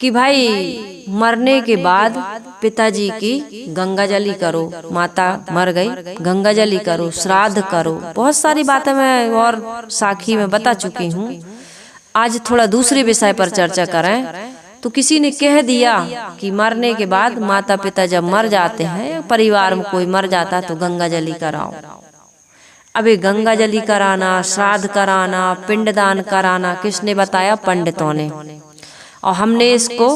कि भाई मरने के बाद पिताजी की गंगा जली करो, माता मर गई गंगा जली करो, श्राद्ध करो, बहुत सारी बातें मैं और साखी में बता चुकी हूँ। आज थोड़ा दूसरे विषय पर चर्चा करें। तो किसी ने कह दिया कि मरने के बाद माता पिता जब मर जाते हैं, परिवार में कोई मर जाता तो गंगा जली कराओ। अबे गंगा जली कराना, श्राद्ध कराना, पिंडदान कराना किसने बताया? पंडितों ने। और हमने इसको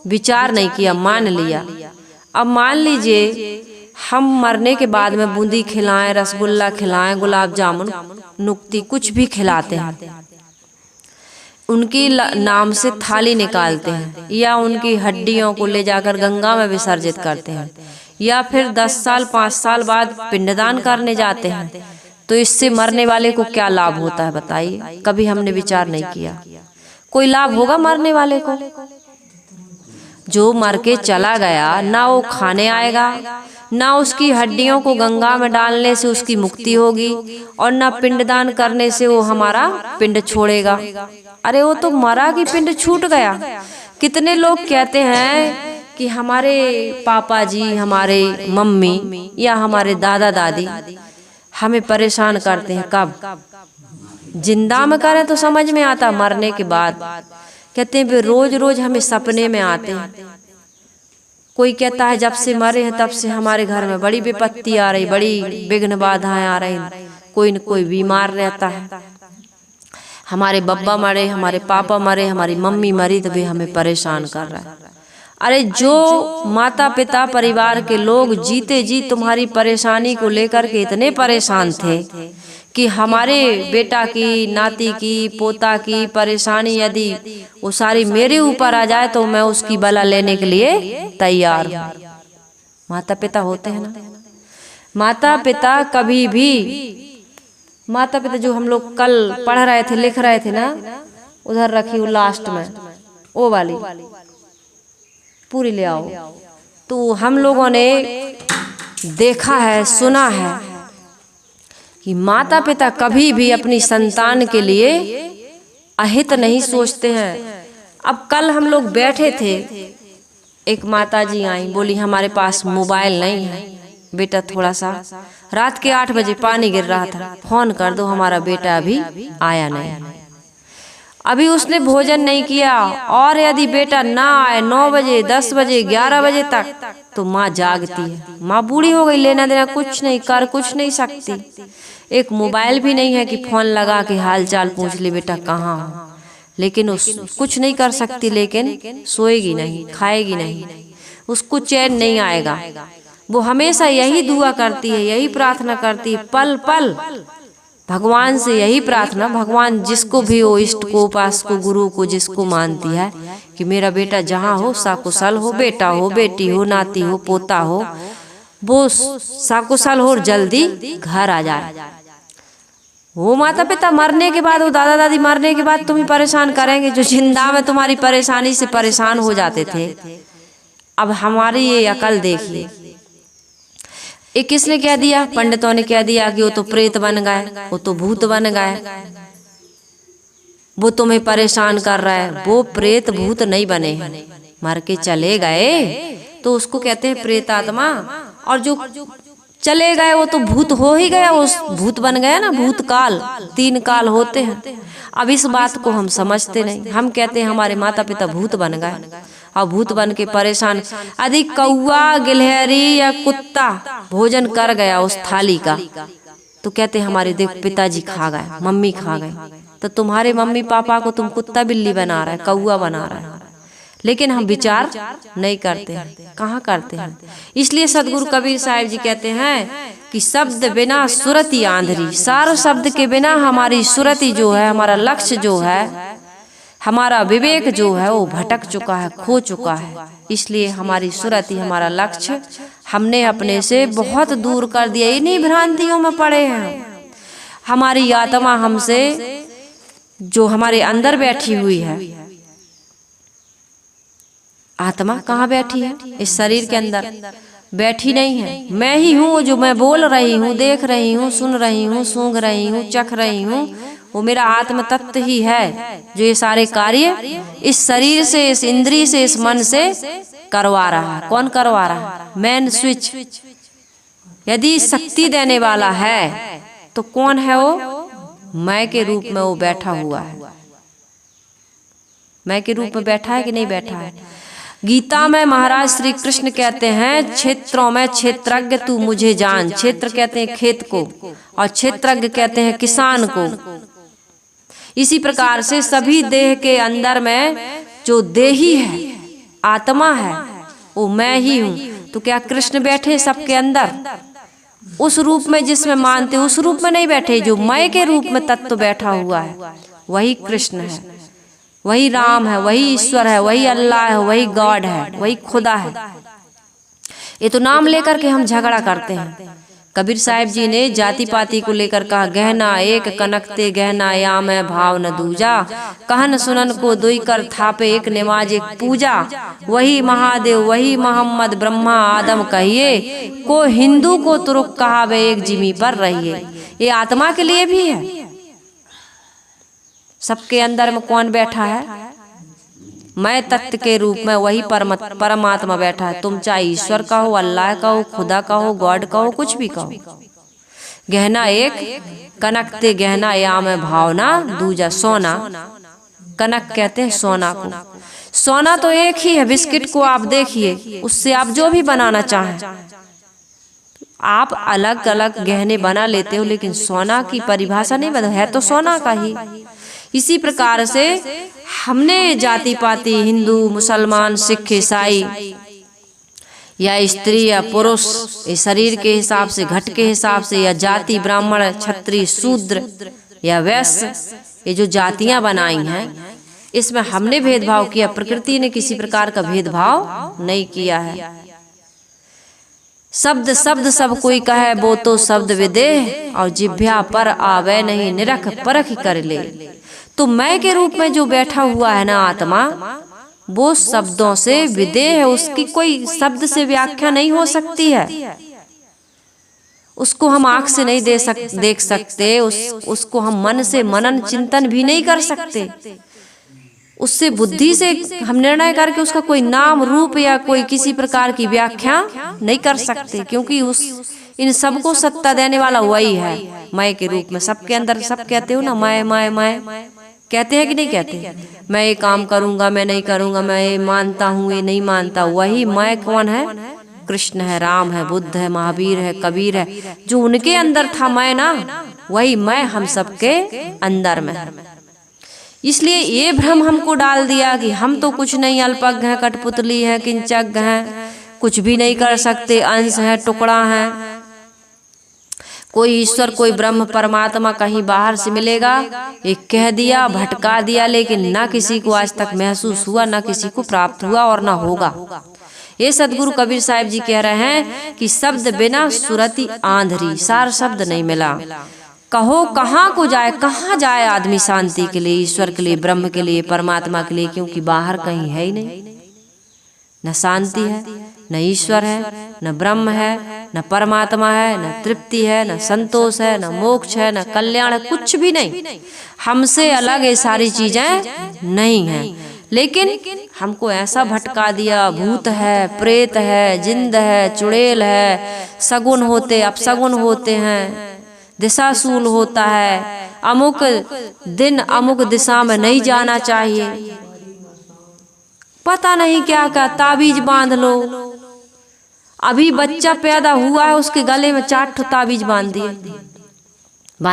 विचार नहीं किया, मान लिया। अब मान लीजिए हम मरने के बाद में बूंदी खिलाएं, रसगुल्ला खिलाएं, गुलाब जामुन, नुक्ती, कुछ भी खिलाते हैं, उनकी नाम से थाली निकालते हैं, या उनकी हड्डियों को ले जाकर गंगा में विसर्जित करते हैं, या फिर 10 साल 5 साल बाद पिंडदान करने जाते हैं, तो इससे मरने वाले को क्या लाभ होता है बताइए? कभी हमने विचार नहीं किया। कोई लाभ होगा मरने वाले को? जो मर के चला गया ना वो खाने आएगा, ना उसकी हड्डियों को गंगा में डालने से उसकी मुक्ति होगी, और ना पिंडदान करने से वो हमारा पिंड छोड़ेगा। अरे वो तो मरा कि पिंड छूट गया। कितने लोग कहते हैं कि हमारे पापा जी, हमारे मम्मी या हमारे दादा दादी हमें परेशान करते हैं। कब? जिंदा में करें तो समझ में आता, मरने के बाद कहते हैं वे रोज रोज हमें सपने में आते हैं। कोई कहता है जब से मरे हैं तब से हमारे घर में बड़ी विपत्ति आ रही, बड़ी विघ्न बाधाएं आ रही, कोई न कोई बीमार रहता है। हमारे बब्बा मरे, हमारे पापा मरे, हमारी मम्मी मरी, तो वे हमें परेशान कर रहा है। अरे जो माता पिता परिवार के लोग जीते जी तुम्हारी परेशानी को लेकर के इतने परेशान थे कि हमारे बेटा की, नाती की, पोता की परेशानी यदि वो सारी मेरे ऊपर आ जाए तो मैं उसकी बला लेने के लिए तैयार हूँ। माता पिता होते हैं ना। माता पिता कभी भी, माता पिता जो हम लोग कल पढ़ रहे थे, लिख रहे थे ना, उधर रखी हूँ लास्ट में, वो वाली पूरी ले आओ। तो हम लोगों ने देखा है, सुना है कि माता पिता कभी भी अपनी संतान के लिए अहित नहीं सोचते हैं। अब कल हम लोग बैठे थे, एक माता जी आई, बोली हमारे पास मोबाइल नहीं है बेटा, थोड़ा सा रात के 8 बजे पानी गिर रहा था, फोन कर दो, हमारा बेटा अभी आया नहीं, अभी उसने भोजन नहीं किया। और यदि बेटा ना आए 9 बजे, 10 बजे, 11 बजे तक, तो माँ जागती है। माँ बूढ़ी हो गई, लेना देना कुछ नहीं, कर कुछ नहीं सकती। एक मोबाइल भी नहीं है कि फोन लगा के हाल चाल पूछ ले बेटा कहाँ हो, लेकिन उस कुछ नहीं कर सकती। लेकिन सोएगी नहीं, खाएगी नहीं, उसको चैन नहीं आएगा। वो हमेशा यही दुआ करती है, यही प्रार्थना करती है, पल पल भगवान से यही प्रार्थना। भगवान जिसको भी हो, इष्ट को, उपास को, गुरु को, जिसको मानती है कि मेरा बेटा जहाँ हो सकुशल हो, बेटा हो, बेटी हो, नाती हो, पोता हो, वो सकुशल हो और जल्दी घर आ जाए। वो माता पिता मरने के बाद, वो दादा दादी मरने के बाद तुम्हें परेशान करेंगे जो जिंदा में तुम्हारी परेशानी से परेशान हो जाते थे। अब हमारी ये अकल देखिए, एक किसने कह दिया? पंडितों ने कह दिया कि वो तो प्रेत बन गए, वो तो भूत बन गए, वो तुम्हें परेशान कर रहा है। वो प्रेत भूत नहीं बने हैं, मर के चले गए तो उसको कहते हैं प्रेत आत्मा। और जो चले गए वो तो भूत हो ही गया, उस भूत बन गया ना। भूत काल, 3 काल होते हैं। अब इस बात को हम समझते नहीं, हम कहते हैं हमारे माता पिता भूत बन गए, और भूत बन के परेशान। यदि कौआ, गिलहरी या कुत्ता भोजन कर गया उस थाली का, तो कहते हैं हमारे देख पिताजी खा गए, मम्मी खा गए। तो तुम्हारे मम्मी पापा को तुम कुत्ता बिल्ली बना रहा है, कौआ बना रहा है, लेकिन हम विचार नहीं करते हैं। कहाँ करते हैं? इसलिए सदगुरु कबीर साहिब जी कहते हैं कि शब्द बिना सुरति आंधरी। सार शब्द के बिना हमारी सुरति जो है, हमारा लक्ष्य जो है, हमारा विवेक जो है वो भटक चुका है, खो चुका है। इसलिए हमारी सुरति, हमारा लक्ष्य हमने अपने से बहुत दूर कर दिया। इन्हीं भ्रांतियों में पड़े हैं। हमारी आत्मा हमसे, जो हमारे अंदर बैठी हुई है, आत्मा कहाँ बैठी है? इस शरीर के अंदर बैठी नहीं है। मैं ही हूँ जो मैं बोल रही हूँ, देख रही हूँ, सुन रही हूँ, सूंघ रही हूँ, चख रही हूँ, वो मेरा आत्म तत्व ही है जो ये सारे कार्य इस शरीर से, इस इंद्रिय से, इस मन से करवा रहा है। कौन करवा रहा है? Main switch. यदि शक्ति देने वाला है तो कौन है वो? मैं के रूप में वो बैठा हुआ है। मैं के रूप में बैठा है कि नहीं बैठा है? गीता में महाराज श्री कृष्ण कहते हैं, क्षेत्रों में क्षेत्रज्ञ तू मुझे जान। क्षेत्र कहते हैं खेत को और क्षेत्रज्ञ कहते हैं किसान को। इसी प्रकार से सभी देह के अंदर में जो देही है, आत्मा है, वो मैं ही हूँ। तो क्या कृष्ण बैठे सबके अंदर? उस रूप में जिसमें मानते उस रूप में नहीं बैठे। जो मैं के रूप में तत्व बैठा हुआ है वही कृष्ण है, वही राम है, वही ईश्वर है, वही अल्लाह है, वही गॉड है, वही खुदा है। ये तो नाम लेकर के हम झगड़ा करते हैं। कबीर साहिब जी ने जाति पाति को लेकर कहा, गहना एक कनकते गहना या मैं भाव न दूजा, कहन सुनन को दुई कर थापे एक नमाज एक पूजा, वही महादेव वही मोहम्मद ब्रह्मा आदम कहिए, को हिंदू को तुरुक कहावे एक जिमी पर रहिए। ये आत्मा के लिए भी है। सबके अंदर में कौन बैठा है? मैं तत्व के रूप में वही परमात्मा बैठा है। तुम चाहे ईश्वर का हो, अल्लाह का हो, खुदा का हो, गॉड का हो, कुछ भी कहो। गहना एक कनकते गहना या में भावना दूजा। सोना, कनक कहते हैं सोना को। सोना तो एक ही है। बिस्किट को आप देखिए, उससे आप जो भी बनाना चाहें, आप अलग अलग गहने बना लेते हो, लेकिन सोना की परिभाषा नहीं बदल है, तो सोना का ही। इसी प्रकार से हमने जाति पाति, हिंदू, मुसलमान, सिख, ईसाई या स्त्री या पुरुष, इस शरीर के हिसाब से, घट के हिसाब से, या जाति ब्राह्मण, क्षत्रिय, शूद्र या वैश्य, ये जो जातियां बनाई हैं, इसमें हमने भेदभाव किया। प्रकृति ने किसी प्रकार का भेदभाव नहीं किया है। शब्द शब्द सब कोई कहे, वो तो शब्द विदेह, और जिभ्या पर आवे नहीं निरख परख कर ले। तो मैं के रूप में जो बैठा हुआ है ना आत्मा, वो शब्दों से विदेह है। उसकी कोई शब्द से व्याख्या नहीं हो सकती है। उसको हम आंख से नहीं देख सकते, उसको हम मन से मनन चिंतन भी नहीं कर सकते। उससे बुद्धि से हम निर्णय करके उसका कोई नाम रूप या कोई किसी प्रकार की व्याख्या नहीं कर सकते, क्योंकि इन सबको सत्ता देने वाला वही है, मैं के रूप में। सबके अंदर सब कहते हो ना, मैं कहते हैं कि नहीं कहते? मैं ये काम करूंगा, मैं नहीं करूंगा, मैं ये मानता हूँ, ये नहीं मानता। वही मैं कौन है? कृष्ण है, राम है, बुद्ध है, महावीर है, कबीर है। जो उनके अंदर था मैं ना, वही मैं हम सबके अंदर में। इसलिए ये भ्रम हमको डाल दिया कि हम तो कुछ नहीं, अल्पज्ञ हैं, कठपुतली हैं, किंचज्ञ हैं, कुछ भी नहीं कर सकते, अंश है, टुकड़ा है। कोई ईश्वर, कोई ब्रह्म परमात्मा कहीं बाहर से मिलेगा, एक कह दिया, भटका दिया, लेकिन ना किसी को आज तक महसूस हुआ, ना किसी को प्राप्त हुआ और ना होगा। ये सदगुरु कबीर साहिब जी कह रहे हैं कि शब्द बिना सुरति आंधरी, सार शब्द नहीं मिला। कहो कहाँ को जाए, कहाँ जाए आदमी शांति के लिए, ईश्वर के लिए, ब्रह्म के लिए, परमात्मा के लिए, क्योंकि बाहर कहीं है ही नहीं। न शांति है, न ईश्वर है, न ब्रह्म है, न परमात्मा है, न तृप्ति है, न संतोष है, न मोक्ष है, न कल्याण है, कुछ भी नहीं। हमसे अलग ये सारी चीजें नहीं हैं, लेकिन हमको ऐसा भटका दिया। भूत है, प्रेत है, जिंद है, चुड़ैल है, सगुन होते अपसगुन होते हैं, दिशाशूल होता है, अमुक दिन अमुक दिशा में नहीं जाना चाहिए, पता नहीं क्या क्या ताबीज बांध लो। अभी बच्चा पैदा हुआ है, उसके गले में 4 ताबीज बांध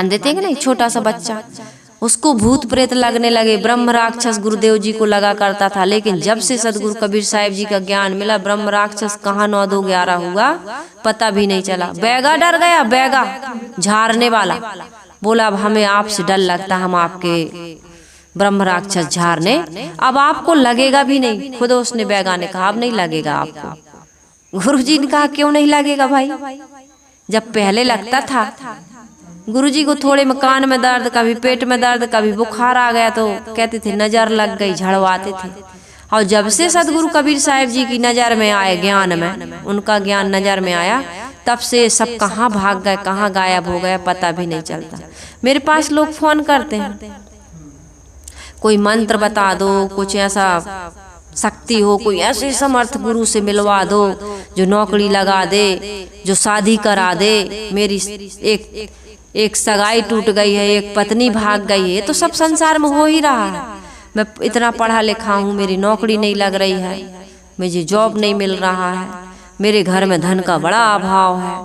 देते हैं कि नहीं? छोटा सा बच्चा, उसको भूत प्रेत लगने लगे। ब्रह्म राक्षस गुरुदेव जी को लगा करता था, लेकिन जब से सदगुरु कबीर साहिब जी का ज्ञान मिला, ब्रह्म राक्षस कहाँ 9-2-11 हुआ पता भी नहीं चला। बैगा डर गया, बैगा झाड़ने वाला बोला, अब हमें आपसे डर लगता, हम आपके ब्रह्म राक्षस झाड़ने, अब आपको लगेगा भी नहीं। खुद उसने बैगा ने कहा अब नहीं लगेगा आपको। गुरुजी ने कहा क्यों नहीं लगेगा भाई? जब पहले लगता था। गुरुजी को थोड़े में कान में दर्द, कभी पेट में दर्द, कभी बुखार आ गया तो कहते थे नजर लग गई, झड़वाते थे। और जब से सदगुरु कबीर साहिब जी की नजर में आए, ज्ञान में उनका ज्ञान नजर में आया, तब से सब कहाँ भाग गए, कहाँ गायब हो गए, पता भी नहीं चलता। मेरे पास लोग फोन करते हैं, कोई मंत्र बता दो, कुछ ऐसा शक्ति हो, कोई ऐसे समर्थ गुरु से मिलवा दो जो नौकरी लगा दे, जो शादी करा दे, मेरी एक सगाई टूट गई है, एक पत्नी भाग गई है। ये तो सब संसार में हो ही रहा है। मैं इतना पढ़ा लिखा हूँ, मेरी नौकरी नहीं लग रही है, मुझे जॉब नहीं मिल रहा है, मेरे घर में धन का बड़ा अभाव है,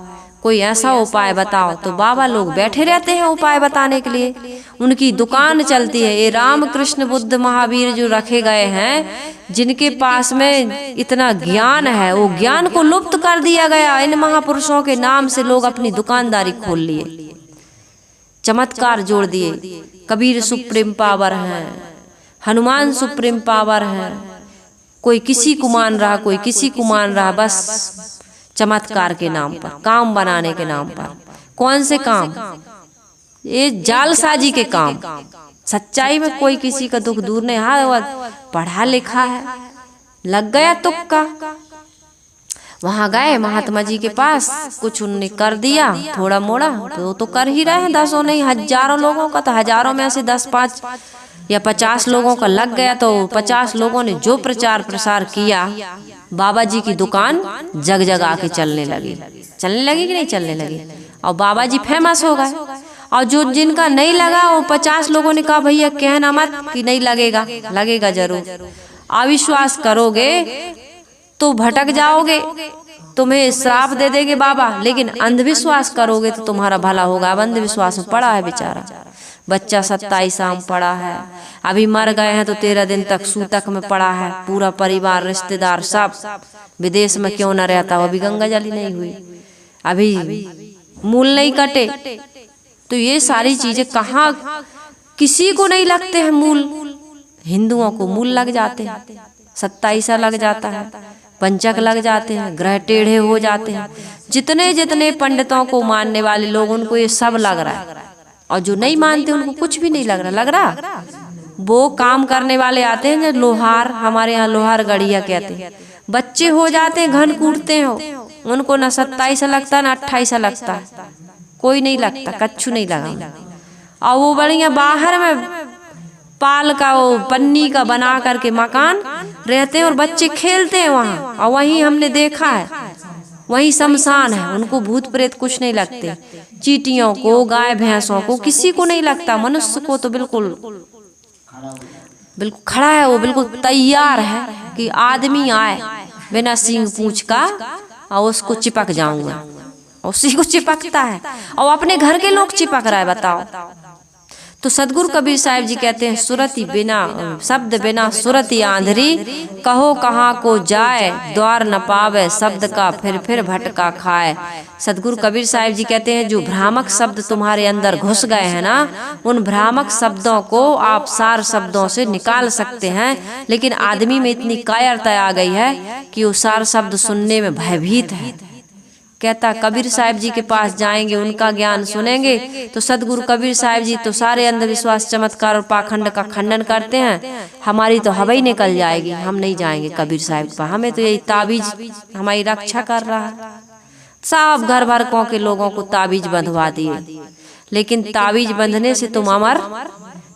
कोई ऐसा उपाय बताओ। तो बाबा लोग बैठे रहते हैं उपाय बताने के लिए, उनकी दुकान चलती है। ये राम कृष्ण बुद्ध महावीर जो रखे गए हैं, जिनके पास में इतना ज्ञान है, वो ज्ञान को लुप्त कर दिया गया। इन महापुरुषों के नाम से लोग अपनी दुकानदारी खोल लिए, चमत्कार जोड़ दिए। कबीर सुप्रीम पावर है, हनुमान सुप्रीम पावर है, कोई किसी को मान रहा, कोई किसी को मान रहा, बस चमत्कार के नाम पर, काम बनाने के नाम पर। कौन से काम? ये जालसाजी के काम। सच्चाई में कोई किसी का दुख दूर नहीं। हाँ, पढ़ा लिखा है, लग गया तुक्का, वहां गए महात्मा जी के पास, कुछ उनने कर दिया थोड़ा मोड़ा, तो कर ही रहे हैं। दसों नहीं, हजारों लोगों का, तो हजारों में से 10, 5 या 50 लोगों का लग गया, तो 50 लोगों ने जो प्रचार प्रसार किया, बाबा जी की दुकान जग जग आके चलने लगी कि नहीं चलने लगी, और बाबा जी फेमस हो गए। और जो जिनका नहीं लगा, वो 50 लोगों ने कहा भैया कहना मत कि नहीं लगेगा, लगेगा जरूर। अविश्वास करोगे तो भटक जाओगे, तुम्हें श्राप दे देंगे बाबा, लेकिन अंधविश्वास करोगे तो तुम्हारा भला होगा। अब अंधविश्वास में पड़ा है बेचारा बच्चा, 27 आम पड़ा है, अभी मर गए हैं तो 13 दिन तक सूतक में पड़ा है, पूरा परिवार रिश्तेदार सब विदेश में क्यों न रहता हो, अभी गंगा जली नहीं हुई, अभी मूल नहीं कटे। तो ये सारी चीजें कहाँ, किसी को नहीं लगते हैं मूल, हिंदुओं को मूल लग जाते हैं, 27 लग जाता है, पंचक लग जाते हैं, ग्रह टेढ़े हो जाते हैं। जितने जितने पंडितों को मानने वाले लोग, उनको ये सब लग रहा है, और जो नहीं मानते उनको कुछ भी नहीं लग रहा। वो काम करने वाले आते हैं जो लोहार, हमारे यहाँ लोहार गढ़िया कहते हैं, बच्चे हो जाते हैं, घन कूटते हो, उनको न 27 लगता न 28 लगता है, कोई नहीं लगता, कच्छु नहीं लगा। और वो बढ़िया बाहर में पाल का, वो पन्नी का बना करके मकान रहते हैं, और बच्चे खेलते हैं वहाँ। और वहीं हमने देखा है, वहीं शमशान है, उनको भूत प्रेत कुछ नहीं लगते। चींटियों को, गाय भैंसों को, किसी को नहीं लगता। मनुष्य को तो बिल्कुल खड़ा है, वो बिल्कुल तैयार है कि आदमी आए बिना सींग पूंछ का, और उसको चिपक जाऊंगा, उसी को चिपकता है, और अपने घर के लोग चिपक रहा है, बताओ। तो सदगुरु कबीर साहिब जी कहते हैं, सुरति बिना, शब्द बिना सुरति आंधरी, कहो कहाँ को जाए, द्वार न पावे, शब्द का फिर भटका खाए। सदगुरु कबीर साहिब जी कहते हैं, जो भ्रामक शब्द तुम्हारे अंदर घुस गए हैं ना, उन भ्रामक शब्दों को आप सार शब्दों से निकाल सकते हैं, लेकिन आदमी में इतनी कायरता आ गई है कि वो सार शब्द सुनने में भयभीत है। कहता कबीर साहिब जी के पास जाएंगे, उनका ज्ञान सुनेंगे, तो सदगुरु कबीर साहिब जी तो सारे अंधविश्वास, चमत्कार और पाखंड का खंडन करते हैं। हमारी तो हवा ही निकल जाएगी, हम नहीं जाएंगे कबीर साहिब के पास, हमें तो यही ताबीज हमारी रक्षा कर रहा है। सब घर भर के लोगों को ताबीज बंधवा दिए, लेकिन ताबीज बंधने से तुम अमर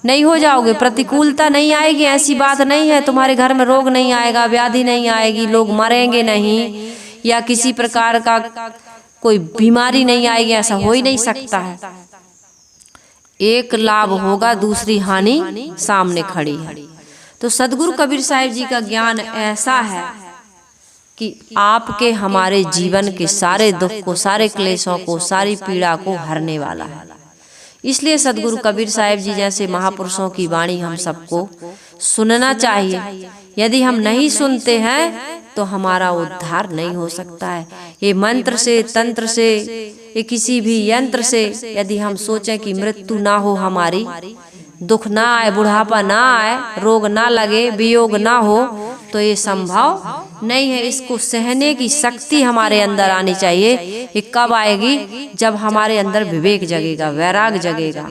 नहीं हो जाओगे, प्रतिकूलता नहीं आएगी, ऐसी बात नहीं है। तुम्हारे घर में रोग नहीं आएगा, व्याधि नहीं आएगी, लोग मरेंगे नहीं, या किसी प्रकार का कोई बीमारी नहीं आएगी, ऐसा हो ही नहीं सकता है। एक लाभ होगा, दूसरी हानि सामने खड़ी है। तो सदगुरु कबीर साहिब जी का ज्ञान ऐसा है कि आपके हमारे जीवन के सारे दुख को, सारे क्लेशों को, सारी पीड़ा को हरने वाला है। इसलिए सदगुरु कबीर साहिब जी जैसे महापुरुषों की वाणी हम सबको सुनना चाहिए। यदि हम नहीं सुनते हैं तो हमारा उद्धार नहीं हो सकता है। ये मंत्र से, तंत्र से, ये किसी भी यंत्र से यदि हम सोचें कि मृत्यु ना हो हमारी, दुख ना आए, बुढ़ापा ना आए, रोग ना लगे, वियोग ना हो, तो ये संभव नहीं है। इसको सहने की शक्ति हमारे अंदर आनी चाहिए। ये कब आएगी? जब हमारे अंदर विवेक जगेगा, वैराग जगेगा,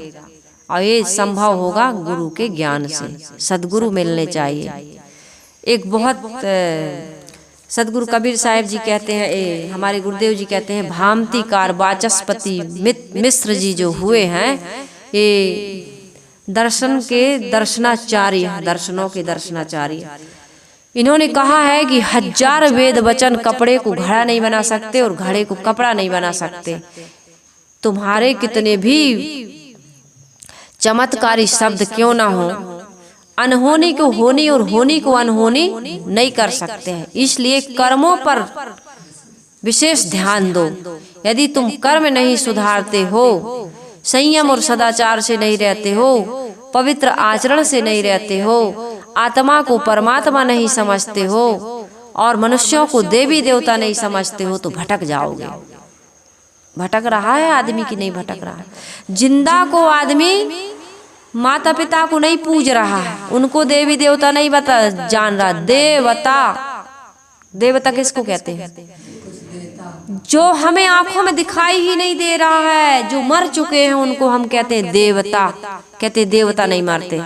और ये संभव होगा गुरु के ज्ञान से। सदगुरु मिलने चाहिए। एक बहुत सदगुरु कबीर साहिब जी कहते हैं, हमारे गुरुदेव जी कहते हैं, भामतीकार वाचस्पति मिश्र जी जो हुए हैं, ये दर्शन के दर्शनाचार्य, दर्शनों के दर्शनाचार्य, इन्होंने कहा है कि 1000 वेद वचन कपड़े को घड़ा नहीं बना सकते और घड़े को कपड़ा नहीं बना सकते। तुम्हारे कितने भी चमत्कारी शब्द क्यों ना हो, अनहोनी को होनी और होनी को अनहोनी नहीं कर सकते हैं। इसलिए कर्मों पर विशेष ध्यान दो। यदि तुम कर्म नहीं सुधारते हो, संयम और सदाचार से नहीं रहते हो, पवित्र आचरण से नहीं रहते हो, आत्मा को परमात्मा नहीं समझते हो और मनुष्यों को देवी देवता नहीं समझते हो, तो भटक जाओगे। भटक रहा है आदमी की नहीं भटक रहा है? जिंदा को आदमी माता पिता को नहीं पूज रहा है, उनको देवी देवता नहीं जान रहा। देवता, देवता किसको कहते हैं? जो हमें आंखों में दिखाई ही नहीं दे रहा है, जो मर चुके हैं उनको हम कहते हैं देवता। कहते देवता नहीं मरते।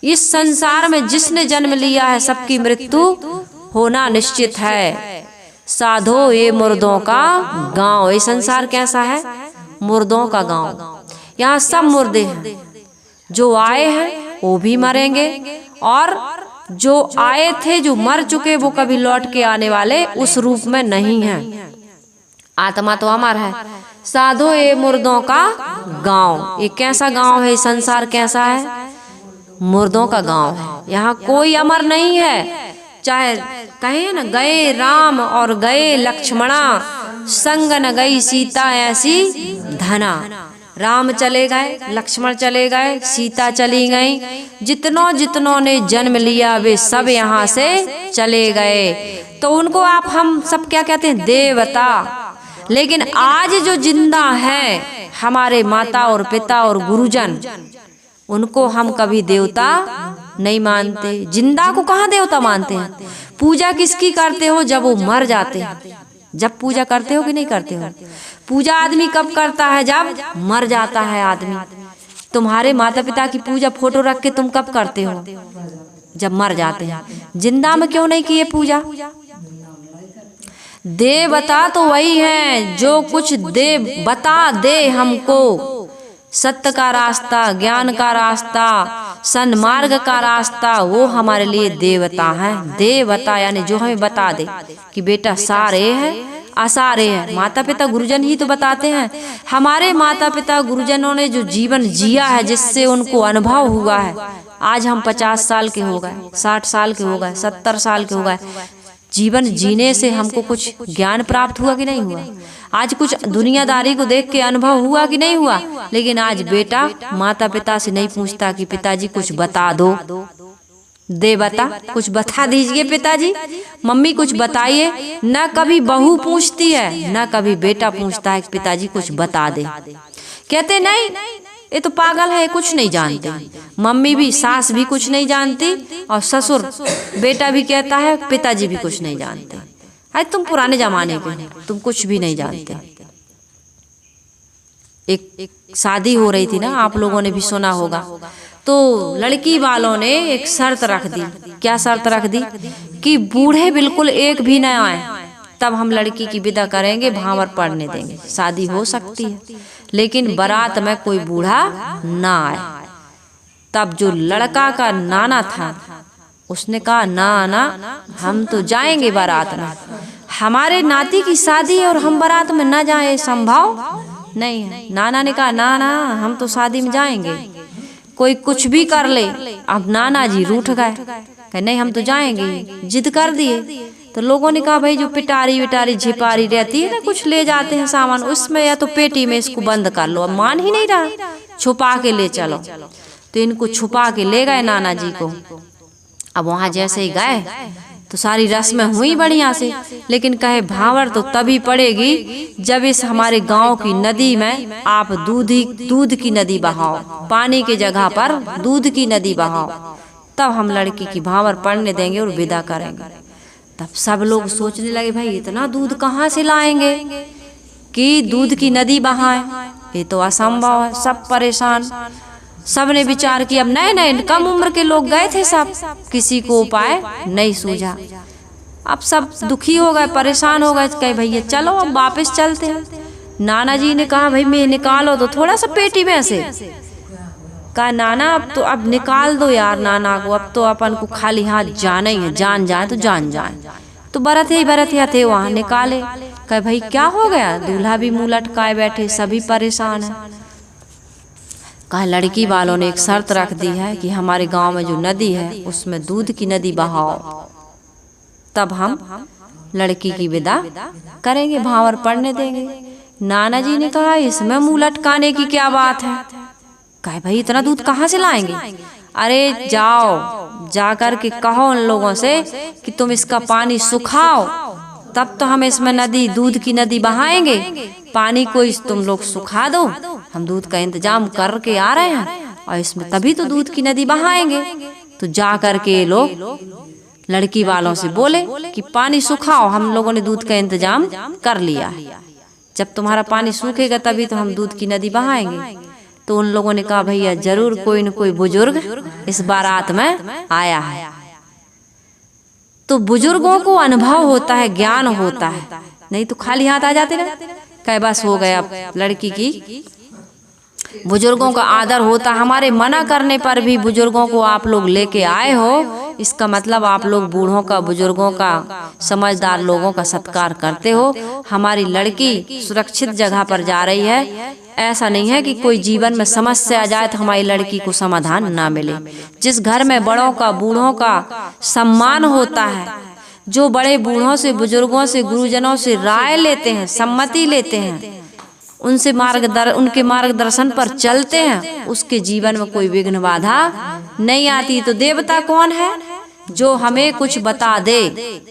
इस संसार में जिसने जन्म लिया है सबकी मृत्यु होना निश्चित है। साधो ये मुर्दों का गांव। ये संसार कैसा है? मुर्दों का गांव। यहाँ सब मुर्दे हैं, जो आए हैं वो भी मरेंगे और जो आए थे, जो मर चुके, वो कभी लौट के आने वाले उस रूप में नहीं है। आत्मा तो अमर है। साधो ये मुर्दों का गांव। ये कैसा गांव है? संसार कैसा है? मुर्दों का गांव है। यहाँ कोई अमर नहीं है। चाहे कहे न गए राम और गए लक्ष्मणा, संग न गई सीता ऐसी धना। राम चले गए, लक्ष्मण चले गए, सीता चली गई। जितनों ने जन्म लिया वे सब यहाँ से चले गए। तो उनको आप हम सब क्या कहते हैं? देवता। लेकिन आज जो जिंदा है, हमारे माता और पिता और गुरुजन, उनको हम कभी देवता नहीं मानते। जिंदा को कहाँ देवता मानते हैं? पूजा किसकी करते हो? जब वो मर जाते हैं। जब पूजा करते हो कि नहीं करते हो? पूजा आदमी कब करता है? जब मर जाता है आदमी। तुम्हारे माता पिता की पूजा फोटो रख के तुम कब करते हो? जब मर जाते हैं। जिंदा में क्यों नहीं किए पूजा? देवता तो वही है जो कुछ दे, बता दे हमको सत्य का रास्ता, ज्ञान का रास्ता, सन्मार्ग का रास्ता, वो हमारे लिए देवता है। देवता यानी जो हमें बता दे कि बेटा सारे है असारे है। माता पिता गुरुजन ही तो बताते हैं। हमारे माता पिता गुरुजनों ने जो जीवन जिया है, जिससे उनको अनुभव हुआ है। आज हम 50 साल के हो गए, 60 साल के हो गए, 70 साल के हो गए। जीवन जीने से हमको कुछ ज्ञान प्राप्त हुआ कि नहीं हुआ? आज कुछ दुनियादारी को देख के अनुभव हुआ कि नहीं हुआ? लेकिन आज बेटा माता पिता से नहीं पूछता कि पिताजी कुछ बता दो, देवता कुछ बता दीजिए पिताजी, मम्मी कुछ बताइए। न कभी बहू पूछती है, न कभी बेटा पूछता है कि पिताजी कुछ बता दे। कहते नहीं, ये तो पागल है, कुछ नहीं जानते। मम्मी भी, सास भी कुछ नहीं जानती और ससुर बेटा भी कहता है पिताजी भी कुछ नहीं जानते। अरे तुम पुराने जमाने के हो, तुम कुछ भी नहीं जानते। एक शादी हो रही थी ना, आप लोगों ने भी सुना होगा। तो लड़की वालों ने एक शर्त रख दी। क्या शर्त रख दी? कि बूढ़े बिल्कुल एक भी न आए, तब हम लड़की की विदा करेंगे, भावर पढ़ने देंगे। शादी हो सकती है, लेकिन बारात में कोई बूढ़ा ना आए। तब जो लड़का का नाना था, उसने कहा ना ना, हम तो जाएंगे बारात में। हमारे नाती की शादी और हम बारात में न जाए, संभव नहीं है। नाना ने कहा ना ना, हम तो शादी में जाएंगे, कोई कुछ भी कर ले। अब नाना जी रूठ गए, कहे नहीं हम तो जाएंगे, जिद कर दिए। तो लोगों ने कहा भाई जो पिटारी विटारी झिपारी रहती है ना, कुछ ले जाते हैं सामान, उसमें या तो पेटी में इसको बंद कर लो। अब मान ही नहीं रहा, छुपा के ले चलो। तो इनको छुपा के ले गए नाना जी को। अब वहां जैसे ही गए तो सारी रस्में हुई बढ़िया से, लेकिन कहे भावर तो तभी पड़ेगी जब इस हमारे गांव की नदी में आप दूध की नदी बहाओ, पानी की जगह पर दूध की नदी बहाओ, तब हम लड़की की भावर पड़ने देंगे और विदा करेंगे। तब सब लोग सोचने लगे भाई इतना दूध कहाँ से लाएंगे कि दूध की नदी बहाएं, ये तो असंभव है। सब परेशान, सब ने विचार किया। अब नए नए कम उम्र के लोग गए थे सब, किसी को उपाय नहीं सूझा। अब सब दुखी हो गए, परेशान हो गए, कहे भैया चलो अब वापस चलते हैं। नाना जी ने कहा भाई मैं निकालो तो थोड़ा सा पेटी में से। कहा नाना अब तो अब निकाल दो यार नाना को, अब तो अपन को खाली हाथ जाना ही है, जान जाए तो जान जाए। तो बरत थे वहाँ निकाले। कहे भाई क्या हो गया, दूल्हा भी मुंह लटकाए बैठे, सभी परेशान है। कहा लड़की वालों ने एक शर्त रख दी है कि हमारे गांव में जो नदी है उसमें दूध की नदी बहाओ, तब हम लड़की की विदा करेंगे, भावर पड़ने देंगे। नाना जी ने कहा इसमें मुंह लटकाने की क्या बात है। कहे भाई इतना दूध कहाँ से लाएंगे। अरे जाओ जा कर के कहो उन लोगों से कि तुम इसका पानी सुखाओ, तब तो हम इसमें नदी दूध की नदी बहाएंगे। पानी को तुम लोग सुखा दो, हम दूध का इंतजाम करके आ रहे हैं और इसमें तभी तो दूध की नदी बहाएंगे। तो जा कर के लोग लड़की वालों से बोले कि पानी सुखाओ, हम लोगों ने दूध का इंतजाम कर लिया है, जब तुम्हारा पानी सूखेगा तभी तो हम दूध की नदी बहाएंगे। तो उन लोगों ने कहा भैया जरूर कोई न कोई बुजुर्ग इस बारात में आया है। तो बुजुर्गों को अनुभव होता है, ज्ञान होता है, नहीं तो खाली हाथ आ जाते ना। कहे बस हो गया, लड़की की बुजुर्गों का आदर होता, हमारे मना करने पर भी बुजुर्गों को आप लोग लेके आए हो, इसका मतलब आप लोग बूढ़ों का, बुजुर्गों का, समझदार लोगों का सत्कार करते हो। हमारी लड़की सुरक्षित जगह पर जा रही है, ऐसा नहीं है कि कोई जीवन में समस्या आ जाए तो हमारी लड़की को समाधान ना मिले। जिस घर में बड़ों का, बूढ़ों का सम्मान होता है, जो बड़े बूढ़ों से, बुजुर्गों से, गुरुजनों से राय लेते हैं, सम्मति लेते हैं, उनसे उनके मार्गदर्शन पर चलते हैं, उसके जीवन में कोई विघ्न बाधा नहीं आती। तो देवता कौन है, जो हमें कुछ बता दे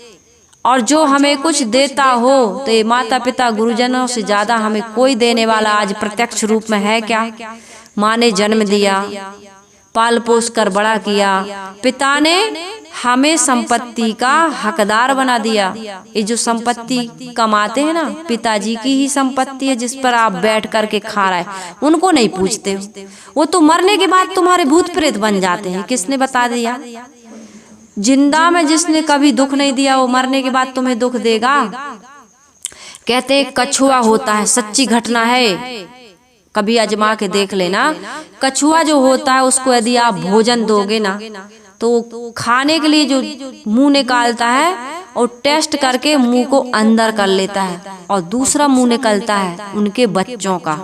और जो हमें कुछ देता हो। तो ये माता पिता गुरुजनों से ज्यादा हमें कोई देने वाला आज प्रत्यक्ष रूप में है क्या। माँ ने जन्म दिया, पाल पोस कर बड़ा किया, पिता ने हमें संपत्ति का हकदार बना दिया। ये जो संपत्ति कमाते हैं ना, पिताजी की ही संपत्ति है, जिस पर आप बैठ करके खा रहे हैं, उनको नहीं पूछते हो। वो तो मरने के बाद तुम्हारे भूत प्रेत बन जाते हैं। किसने बता दिया। जिंदा में जिसने कभी दुख नहीं दिया वो मरने के बाद तुम्हें दुख देगा। कहते हैं कछुआ होता है, सच्ची घटना है, कभी आजमा के देख लेना। कछुआ जो होता है उसको यदि आप भोजन दोगे ना तो खाने के लिए जो मुंह निकालता है और टेस्ट करके मुंह को अंदर कर लेता है, और दूसरा मुंह निकलता है उनके बच्चों का,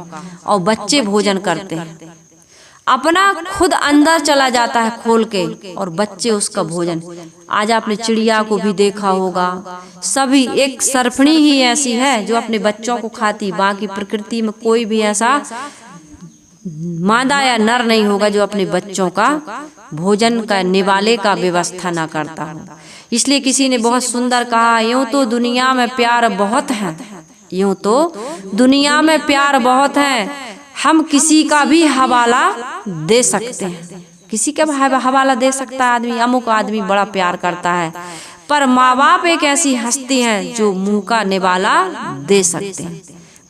और बच्चे भोजन करते हैं। अपना खुद अंदर चला जाता है खोल के, और बच्चे उसका भोजन। आज आपने चिड़िया को भी देखा होगा, सभी एक सरफणी ही ऐसी है जो अपने बच्चों को खाती, बाकी प्रकृति में कोई भी ऐसा मादा या नर नहीं होगा जो अपने बच्चों का भोजन का, निवाले का व्यवस्था ना करता हो। इसलिए किसी ने बहुत सुंदर कहा, यूं तो दुनिया में प्यार बहुत है, यूं तो दुनिया में प्यार बहुत है, हम किसी का भी हवाला दे सकते हैं। किसी का हवाला दे सकता है आदमी, अमुक आदमी बड़ा प्यार करता है, पर माँ बाप एक ऐसी हस्ती है जो मुंह का निवाला दे सकते हैं।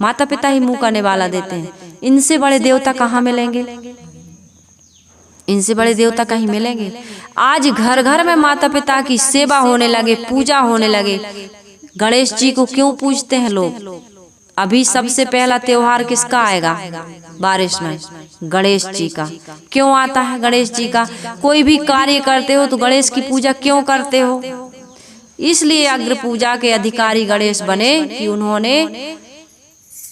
माता पिता ही मुंह का निवाला देते हैं। इनसे बड़े देवता कहाँ मिलेंगे, इनसे बड़े देवता कहीं मिलेंगे। आज घर घर में माता पिता की सेवा होने लगे, पूजा होने लगे। गणेश जी को क्यों पूजते हैं लोग। अभी सबसे पहला त्योहार किसका आएगा बारिश में, गणेश जी का। क्यों आता है गणेश जी का। कोई भी कार्य करते हो तो गणेश की पूजा क्यों करते हो। इसलिए अग्र पूजा के अधिकारी गणेश बने कि उन्होंने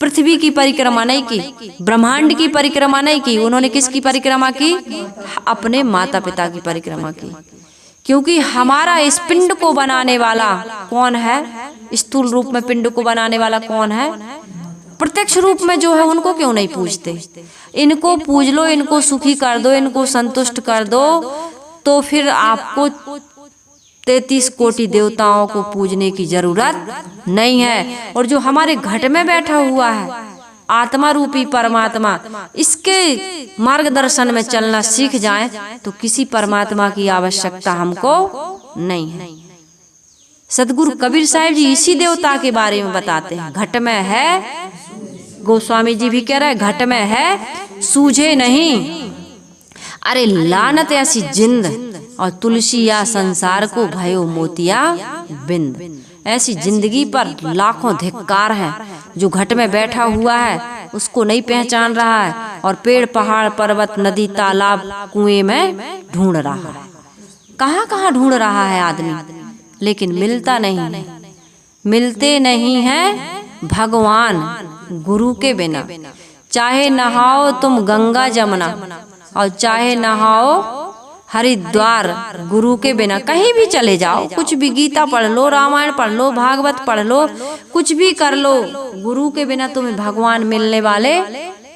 पृथ्वी की परिक्रमा नहीं की, ब्रह्मांड की परिक्रमा नहीं की, उन्होंने किसकी परिक्रमा की, अपने माता पिता की परिक्रमा की। क्योंकि हमारा इस पिंड को बनाने वाला कौन है, स्थूल रूप में पिंड को बनाने वाला कौन है, प्रत्यक्ष रूप में जो है उनको क्यों नहीं पूजते। इनको पूज लो, इनको सुखी कर दो, इनको संतुष्ट कर दो, तो फिर आपको 33 कोटि देवताओं को पूजने की जरूरत नहीं है। और जो हमारे घट में बैठा हुआ है आत्मा रूपी परमात्मा, इसके मार्गदर्शन में चलना सीख जाएं तो किसी परमात्मा की आवश्यकता हमको नहीं है। सदगुरु कबीर साहिब जी इसी देवता के बारे में बताते हैं। घट में है, गोस्वामी जी भी कह रहे हैं, घट में है सूझे नहीं। अरे लानत ऐसी जिंद और तुलसी या संसार को भयो मोतिया बिंद। ऐसी जिंदगी पर लाखों धिक्कार हैं। जो घट में बैठा हुआ है उसको नहीं पहचान रहा है और पेड़ पहाड़ पर्वत नदी तालाब कुएं में ढूंढ रहा है। कहाँ कहाँ ढूंढ रहा है आदमी, लेकिन मिलता नहीं है। मिलते नहीं हैं भगवान गुरु के बिना। चाहे नहाओ तुम गंगा जमुना और चाहे नहाओ हरिद्वार, गुरु के बिना कहीं भी चले जाओ, कुछ भी गीता पढ़ लो, रामायण पढ़ लो, भागवत पढ़ लो, कुछ भी कर लो, गुरु के बिना तुम्हें भगवान मिलने वाले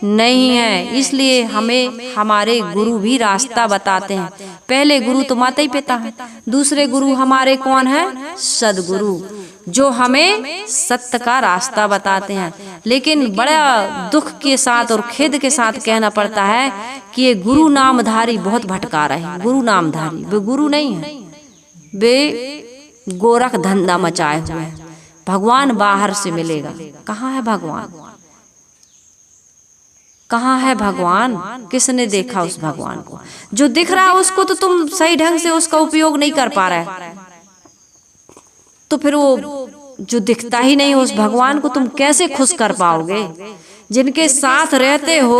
नहीं है। इसलिए हमें हमारे गुरु भी रास्ता बताते हैं। पहले गुरु तो माता ही पिता है, दूसरे गुरु हमारे कौन है? सदगुरु, जो हमें सत्य का रास्ता बताते हैं। लेकिन बड़ा दुख के साथ और खेद के साथ कहना पड़ता है कि ये गुरु नामधारी बहुत भटका रहे हैं। गुरु नामधारी, वे गुरु नहीं है, वे गोरख धंधा मचाए हुए हैं। भगवान बाहर से मिलेगा। कहाँ है भगवान? कहाँ है भगवान? किसने देखा उस भगवान को? जो दिख रहा है उसको तो तुम सही ढंग से उसका उपयोग नहीं कर पा रहे, तो फिर वो जो दिखता ही नहीं उस भगवान को तुम कैसे खुश कर पाओगे? जिनके साथ रहते हो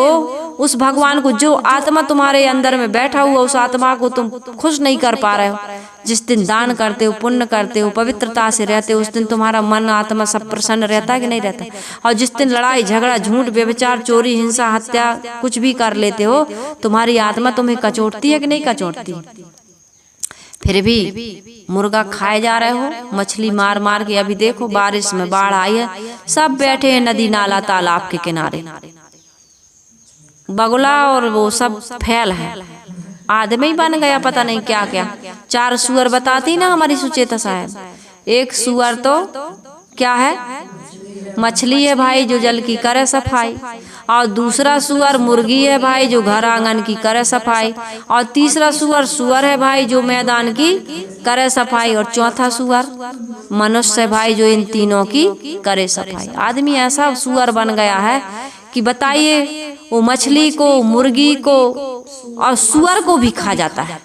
उस भगवान को, जो आत्मा तुम्हारे अंदर में बैठा हुआ उस आत्मा को तुम खुश नहीं कर पा रहे हो। जिस दिन दान करते हो, पुण्य करते हो, पवित्रता से रहते हो, उस दिन तुम्हारा मन आत्मा सब प्रसन्न रहता है कि नहीं रहता? और जिस दिन लड़ाई झगड़ा झूठ व्यभिचार चोरी हिंसा हत्या कुछ भी कर लेते हो, तुम्हारी आत्मा तुम्हें कचोटती है कि नहीं कचोटती? फिर भी मुर्गा खाए जा रहे हो, मछली मार मार के। अभी देखो बारिश में बाढ़ आई है, सब बैठे हैं नदी नाला तालाब के किनारे, बगुला और वो सब फैल है। आदमी बन गया पता नहीं क्या क्या। 4 सुअर बताती ना हमारी सुचेता साहब। एक सुअर तो क्या है? मछली है भाई, जो जल की करे सफाई। और दूसरा सुअर मुर्गी है भाई, जो घर आंगन की करे सफाई। और तीसरा सुअर है भाई, जो मैदान की करे सफाई। और चौथा सुअर मनुष्य है भाई, जो इन तीनों की करे सफाई। आदमी ऐसा सुअर बन गया है कि बताइए, वो मछली को, मुर्गी को और सुअर को भी खा जाता है।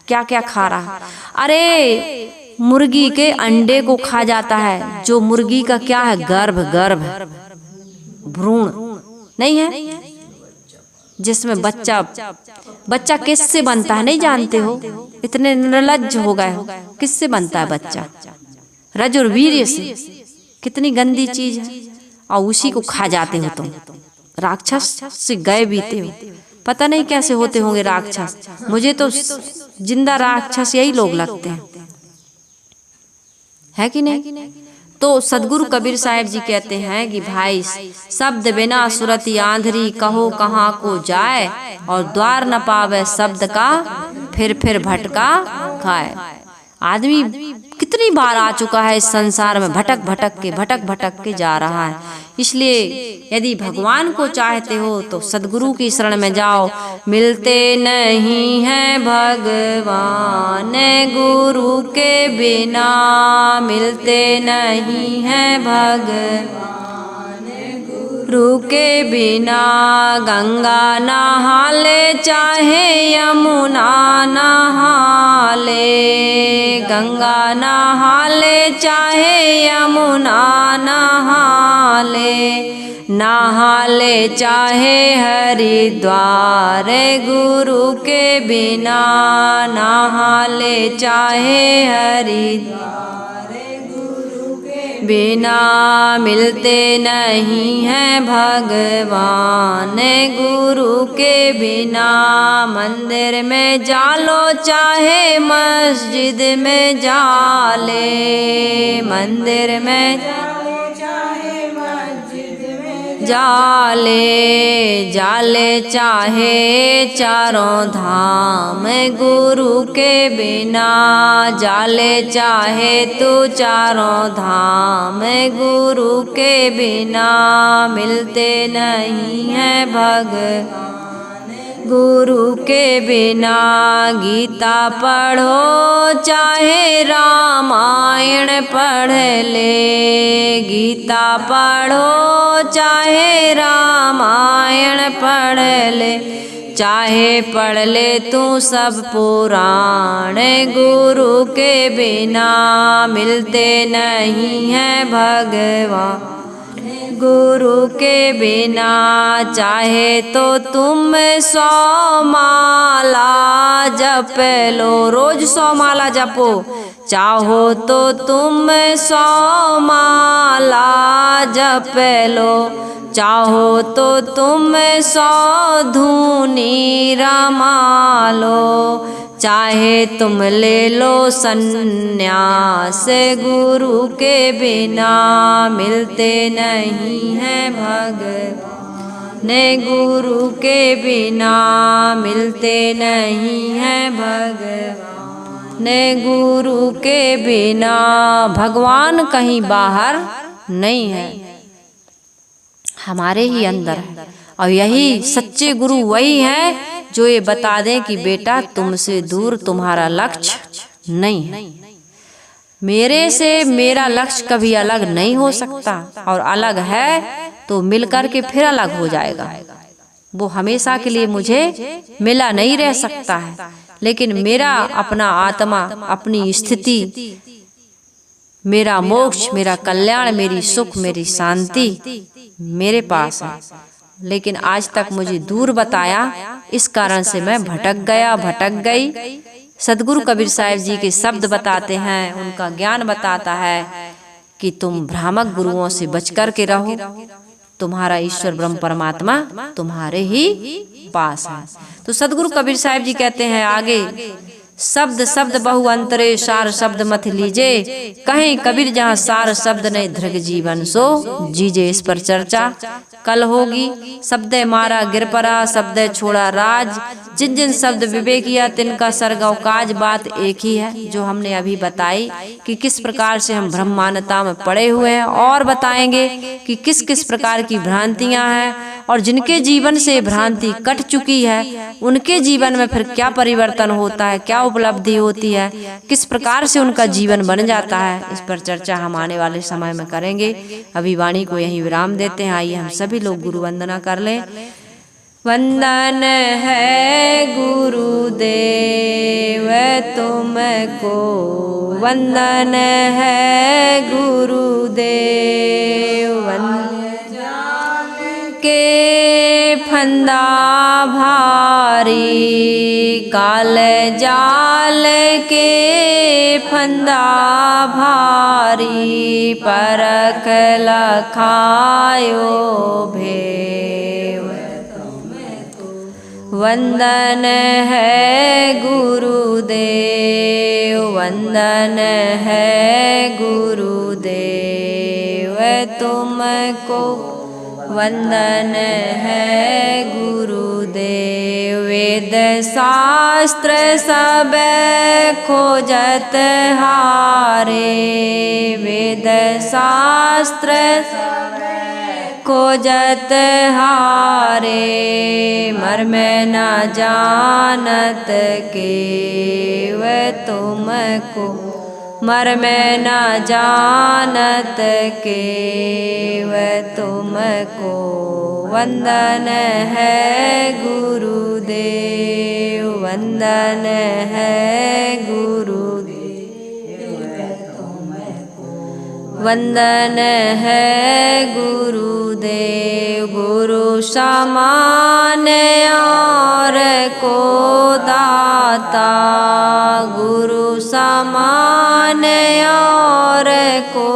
क्या क्या खा रहा है? अरे मुर्गी के अंडे को खा जाता है, जो मुर्गी का क्या है? गर्भ भ्रूण नहीं है, जिसमें बच्चा किससे बनता है नहीं जानते हो? इतने निर्लज्ज हो गए हो। किससे बनता है बच्चा? रज और वीर्य से। कितनी गंदी चीज है, और उसी को खा जाते हो तुम। राक्षस से गए बीते हो, पता नहीं कैसे होते होंगे राक्षस। मुझे तो जिंदा राक्षस यही लोग लगते हैं, है कि नहीं? तो सदगुरु कबीर साहब जी कहते हैं कि भाई शब्द बिना सुरती आंधरी, कहो कहाँ को जाए, और द्वार न पावे शब्द का, फिर भटका खाए। आदमी कितनी बार आ चुका है इस संसार में, भटक के जा रहा है। इसलिए यदि भगवान को चाहते हो तो सदगुरु की शरण में जाओ। मिलते नहीं हैं भगवान गुरु के बिना, मिलते नहीं हैं भगवान गुरु के बिना। गंगा नहा ले चाहे यमुना नहा ले, गंगा नहा ले चाहे यमुना नहा ले चाहे हरिद्वार, गुरु के बिना नहा ले चाहे हरिद्वार बिना। मिलते नहीं हैं भगवान गुरु के बिना। मंदिर में जालो चाहे मस्जिद में जाले, मंदिर में जाले चाहे चारों धाम, गुरु के बिना जाले चाहे तू चारों धाम, गुरु के बिना मिलते नहीं हैं भगवान गुरु के बिना। गीता पढ़ो चाहे रामायण पढ़ ले, गीता पढ़ो चाहे रामायण पढ़ ले, चाहे पढ़ ले तू सब पुराण, गुरु के बिना मिलते नहीं है भगवान। गुरु के बिना चाहे तो तुम 100 माला जप लो, रोज 100 माला जपो। चाहो तो तुम 100 माला जप लो, चाहो तो तुम 100 धूनी रमा लो। चाहे तुम ले लो सन्यास, गुरु के बिना मिलते नहीं है भगवान। ने गुरु के बिना मिलते नहीं है भगवान। ने गुरु के बिना भगवान कहीं बाहर नहीं है, हमारे ही अंदर है। और यही सच्चे गुरु वही हैं जो ये बता दें कि बेटा तुमसे दूर तुम्हारा लक्ष्य नहीं है। मेरे से मेरा लक्ष्य कभी अलग नहीं हो सकता, और अलग है तो मिलकर के फिर अलग हो जाएगा। वो हमेशा के लिए मुझे मिला नहीं रह सकता है, लेकिन मेरा अपना आत्मा, अपनी स्थिति, मेरा मोक्ष, मेरा कल्याण, मेरी सुख, मेरी शांति मेरे पास है। लेकिन आज तक मुझे दूर बताया, इस कारण से मैं भटक गया, भटक गई। सदगुरु कबीर साहिब जी के शब्द बताते हैं, उनका ज्ञान बताता है कि तुम भ्रामक गुरुओं से बच कर के रहो, तुम्हारा ईश्वर ब्रह्म परमात्मा तुम्हारे ही पास है। तो सदगुरु कबीर साहिब जी कहते हैं आगे, शब्द शब्द बहु अंतरे सार शब्द मत लीजे, कहीं कबीर जहाँ सार शब्द ने धृग जीवन सो जीजे। इस पर चर्चा कल होगी। शब्द मारा गिर परा, शब्द छोड़ा राज, जिन जिन शब्द विवेकिया तिनका सरगव काज। बात एक ही है जो हमने अभी बताई कि किस प्रकार से हम ब्रह्मांडता में पड़े हुए हैं, और बताएंगे कि किस किस प्रकार की भ्रांतियां हैं, और जिनके जीवन से भ्रांति कट चुकी है उनके जीवन में फिर क्या परिवर्तन होता है, क्या उपलब्धि होती है, किस प्रकार से उनका जीवन बन जाता है। इस पर चर्चा हम आने वाले समय में करेंगे। अभी वाणी को यहीं विराम देते हैं। आइए हम सभी लोग गुरु वंदना कर लें। वंदन है गुरुदेव तुमको, वंदन है गुरुदेव। के फंदा भारी, काल जाल के फंदा भारी, परख लखायो भेव। वंदन है गुरुदेव, वंदन है गुरुदेव तुमको, वंदन है गुरुदेव। वेद शास्त्र सब खोजत हारे, वेद शास्त्र खोजत हारे, मर्म न जानत केव तुमको, मर्म न जानत केव तुमको। वंदन है गुरुदेव, वंदन है गुरुदेव तुमको, वंदन है गुरुदेव। गुरु समान और को दाता, गुरु समान और को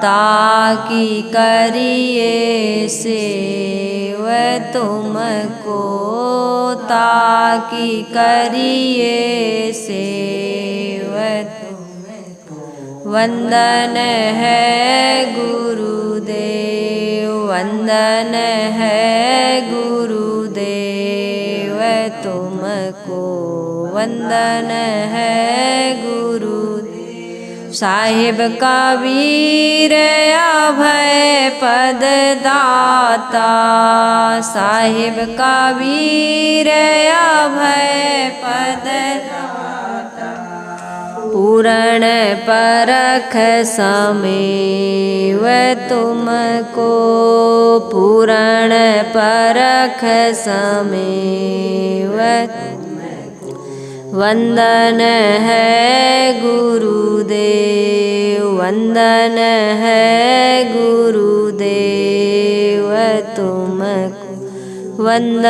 ताकि करिए सेव तुमको, ताकि करिए सेव तुमको। वंदन है गुरुदेव, वंदन है गुरुदेव तुमको, वंदन है गुरुदेव। साहिब कबीर अभय पद दाता, साहिब कबीर अभय पद दाता। पूरण परख समेव तुमको, पूरण परख समेव। वंदन है गुरुदेव, वंदन है गुरुदेव तुमको, वंदन